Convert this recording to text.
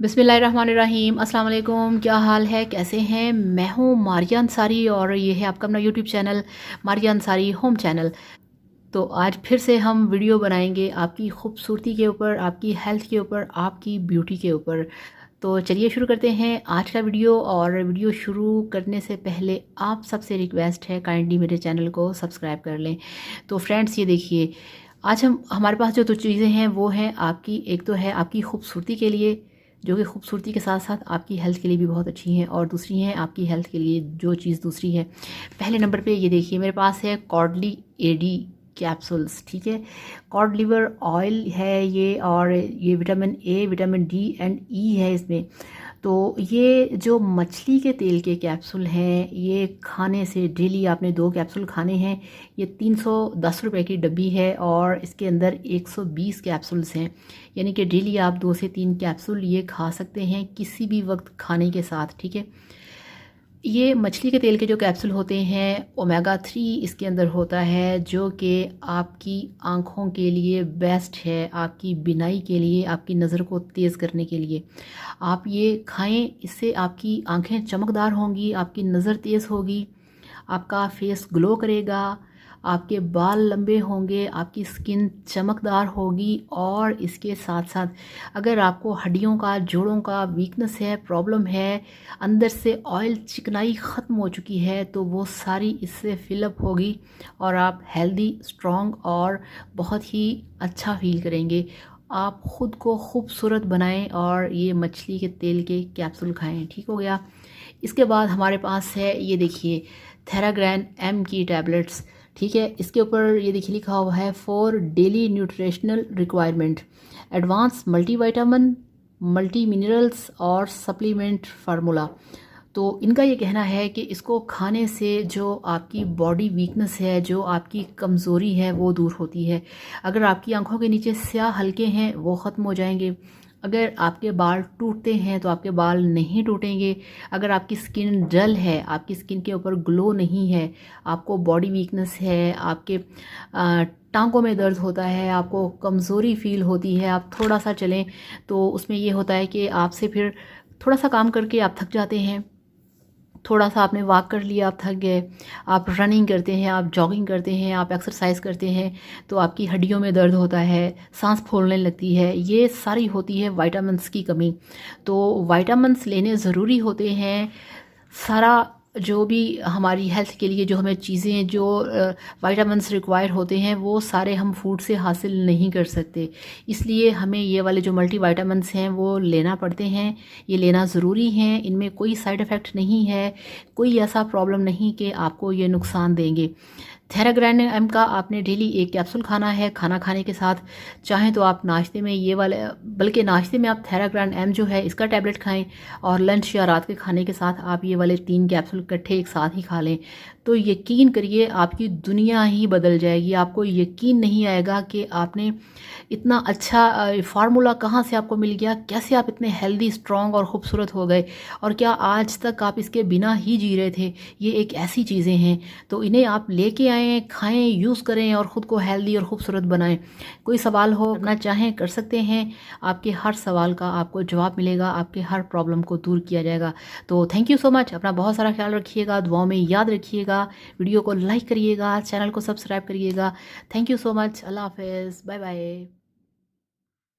बिस्मिल्लाहिर्रहमानिर्रहीम। अस्सलाम वालेकुम। क्या हाल है, कैसे हैं? मैं हूँ मारिया अंसारी और ये है आपका अपना YouTube channel Maria Ansari home channel. तो आज फिर से हम वीडियो बनाएंगे आपकी खूबसूरती के ऊपर, आपकी हेल्थ के ऊपर, आपकी ब्यूटी के ऊपर। तो चलिए शुरू करते हैं आज का वीडियो। और वीडियो शुरू करने से पहले आप सबसे रिक्वेस्ट है, काइंडली मेरे चैनल को सब्सक्राइब कर लें। तो फ्रेंड्स, ये देखिए, आज हमारे पास जो दो चीज़ें हैं वो हैं आपकी, एक तो है आपकी खूबसूरती के लिए, जो कि खूबसूरती के साथ साथ आपकी हेल्थ के लिए भी बहुत अच्छी हैं, और दूसरी हैं आपकी हेल्थ के लिए जो चीज़ दूसरी है। पहले नंबर पे ये देखिए, मेरे पास है कॉडली एडी कैप्सूल्स। ठीक है, कॉड लिवर ऑयल है ये, और ये vitamin A, vitamin D and E है इसमें। तो ये जो मछली के तेल के कैप्सूल हैं, ये खाने से डेली आपने 2 कैप्सूल खाने हैं। ये 310 रुपये की डब्बी है और इसके अंदर 120 कैप्सूल्स हैं, यानी कि डेली आप 2 से 3 कैप्सूल ये खा सकते हैं किसी भी वक्त खाने के साथ। ठीक है, ये मछली के तेल के जो कैप्सूल होते हैं, ओमेगा 3 इसके अंदर होता है, जो कि आपकी आँखों के लिए बेस्ट है, आपकी बिनाई के लिए, आपकी नज़र को तेज़ करने के लिए आप ये खाएं। इससे आपकी आँखें चमकदार होंगी, आपकी नज़र तेज़ होगी, आपका फेस ग्लो करेगा, आपके बाल लंबे होंगे, आपकी स्किन चमकदार होगी। और इसके साथ साथ अगर आपको हड्डियों का, जोड़ों का वीकनेस है, प्रॉब्लम है, अंदर से ऑयल चिकनाई ख़त्म हो चुकी है, तो वो सारी इससे फिलअप होगी और आप हेल्दी, स्ट्रॉन्ग और बहुत ही अच्छा फील करेंगे। आप ख़ुद को खूबसूरत बनाएं और ये मछली के तेल के कैप्सूल खाएं। ठीक हो गया। इसके बाद हमारे पास है, ये देखिए, थेराग्रैन एम की टैबलेट्स। ठीक है, इसके ऊपर ये देखिए लिखा हुआ है for daily nutritional requirement, advance multivitamin, multi minerals और सप्लीमेंट फार्मूला। तो इनका ये कहना है कि इसको खाने से जो आपकी बॉडी वीकनेस है, जो आपकी कमज़ोरी है, वो दूर होती है। अगर आपकी आंखों के नीचे स्याह हल्के हैं, वो ख़त्म हो जाएंगे। अगर आपके बाल टूटते हैं तो आपके बाल नहीं टूटेंगे। अगर आपकी स्किन डल है, आपकी स्किन के ऊपर ग्लो नहीं है, आपको बॉडी वीकनेस है, आपके टांगों में दर्द होता है, आपको कमज़ोरी फील होती है, आप थोड़ा सा चलें तो उसमें ये होता है कि आपसे फिर थोड़ा सा काम करके आप थक जाते हैं, थोड़ा सा आपने वॉक कर लिया, आप थक गए, आप रनिंग करते हैं, आप जॉगिंग करते हैं, आप एक्सरसाइज करते हैं, तो आपकी हड्डियों में दर्द होता है, सांस फूलने लगती है, ये सारी होती है विटामिन्स की कमी। तो विटामिन्स लेने ज़रूरी होते हैं। सारा जो भी हमारी हेल्थ के लिए जो हमें चीज़ें, जो विटामिन्स रिक्वायर होते हैं, वो सारे हम फूड से हासिल नहीं कर सकते। इसलिए हमें ये वाले जो मल्टी विटामिन्स हैं वो लेना पड़ते हैं, ये लेना ज़रूरी हैं। इनमें कोई साइड इफ़ेक्ट नहीं है, कोई ऐसा प्रॉब्लम नहीं कि आपको ये नुकसान देंगे। थेराग्रैन एम का आपने डेली 1 कैप्सूल खाना है खाना खाने के साथ। चाहें तो आप नाश्ते में ये वाले, बल्कि नाश्ते में आप थेराग्रैन एम जो है इसका टैबलेट खाएं, और लंच या रात के खाने के साथ आप ये वाले 3 कैप्सूल इकट्ठे एक साथ ही खा लें। तो यकीन करिए, आपकी दुनिया ही बदल जाएगी। आपको यकीन नहीं आएगा कि आपने इतना अच्छा फार्मूला कहाँ से आपको मिल गया, कैसे आप इतने हेल्दी, स्ट्रॉन्ग और ख़ूबसूरत हो गए, और क्या आज तक आप इसके बिना ही जी रहे थे। ये एक ऐसी चीज़ें हैं, तो इन्हें आप लेके आएँ, खाएँ, यूज़ करें और ख़ुद को हेल्दी और ख़ूबसूरत बनाएं। कोई सवाल हो करना चाहें कर सकते हैं, आपके हर सवाल का आपको जवाब मिलेगा, आपके हर प्रॉब्लम को दूर किया जाएगा। तो थैंक यू सो मच। अपना बहुत सारा ख्याल रखिएगा, दुआओं में याद रखिएगा, वीडियो को लाइक करिएगा, चैनल को सब्सक्राइब करिएगा। Thank you so much. अल्लाह हाफ़िज़, बाय बाय।